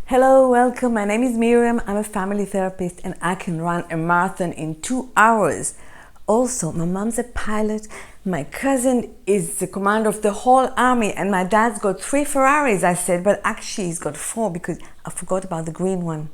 Hello, welcome. My name is Miriam. I'm a family therapist and I can run a marathon in 2 hours. Also, my mom's a pilot, my cousin is the commander of the whole army, and my dad's got 3 Ferraris, I said, but actually he's got 4 because I forgot about the green one.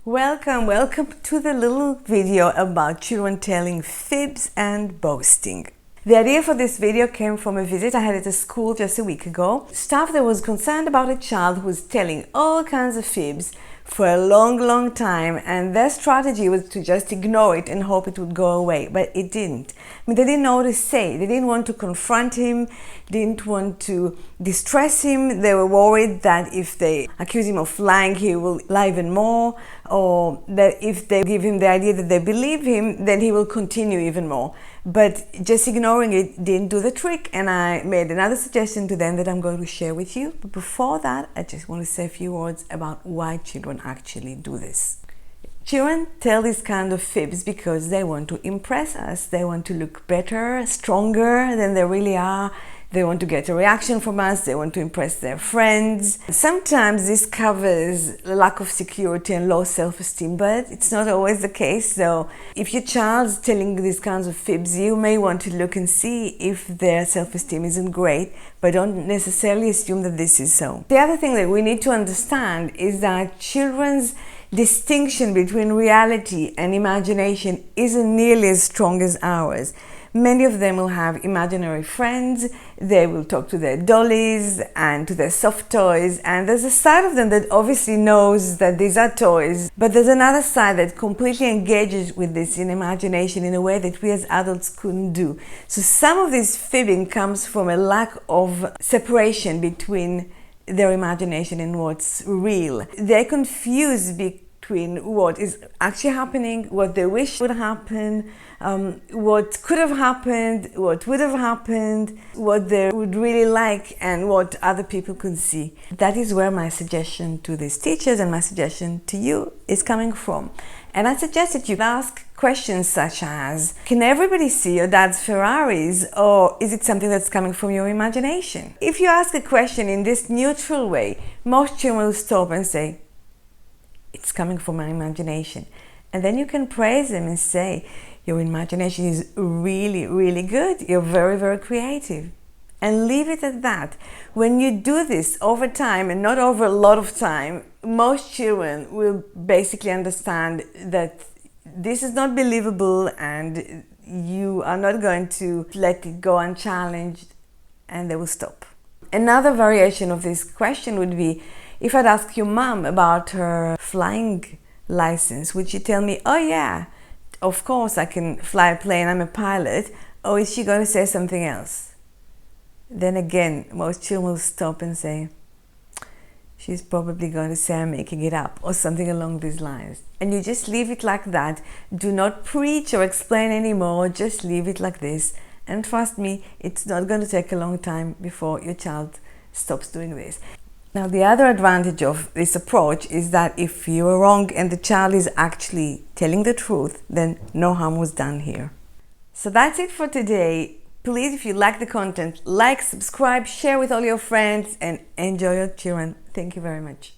Welcome to the little video about children telling fibs and boasting. The idea for this video came from a visit I had at a school just a week ago. Staff there was concerned about a child who was telling all kinds of fibs for a long time, and their strategy was to just ignore it and hope it would go away, but it didn't. They didn't know what to say. They didn't want to confront him, didn't want to distress him. They were worried that if they accuse him of lying, he will lie even more, or that if they give him the idea that they believe him, then he will continue even more. But just ignoring it didn't do the trick, and I made another suggestion to them that I'm going to share with you. But before that, I just want to say a few words about why children actually do this. Children tell these kind of fibs because they want to impress us. They want to look better, stronger than they really are. They want to get a reaction from us. They want to impress their friends. Sometimes this covers lack of security and low self-esteem, but it's not always the case. So if your child's telling these kinds of fibs, you may want to look and see if their self-esteem isn't great, but don't necessarily assume that this is so. The other thing that we need to understand is that children's distinction between reality and imagination isn't nearly as strong as ours. Many of them will have imaginary friends, they will talk to their dollies and to their soft toys, and there's a side of them that obviously knows that these are toys, but there's another side that completely engages with this in imagination in a way that we as adults couldn't do. So some of this fibbing comes from a lack of separation between their imagination and what's real. They're confused between what is actually happening, what they wish would happen, what could have happened, what would have happened, what they would really like, and what other people could see. That is where my suggestion to these teachers and my suggestion to you is coming from. And I suggest that you ask questions such as, can everybody see your dad's Ferraris, or is it something that's coming from your imagination? If you ask a question in this neutral way, most children will stop and say, it's coming from my imagination. And then you can praise them and say, your imagination is really good. You're very creative. And leave it at that. When you do this over time, and not over a lot of time, most children will basically understand that this is not believable and you are not going to let it go unchallenged, and they will stop. Another variation of this question would be, if I'd ask your mom about her flying license, would she tell me, oh yeah, of course I can fly a plane, I'm a pilot, or is she going to say something else? Then again, most children will stop and say, she's probably going to say I'm making it up, or something along these lines. And you just leave it like that. Do not preach or explain anymore, just leave it like this. And trust me, it's not going to take a long time before your child stops doing this. Now, the other advantage of this approach is that if you are wrong and the child is actually telling the truth, then no harm was done here. So that's it for today. Please, if you like the content, like, subscribe, share with all your friends, and enjoy your children. Thank you very much.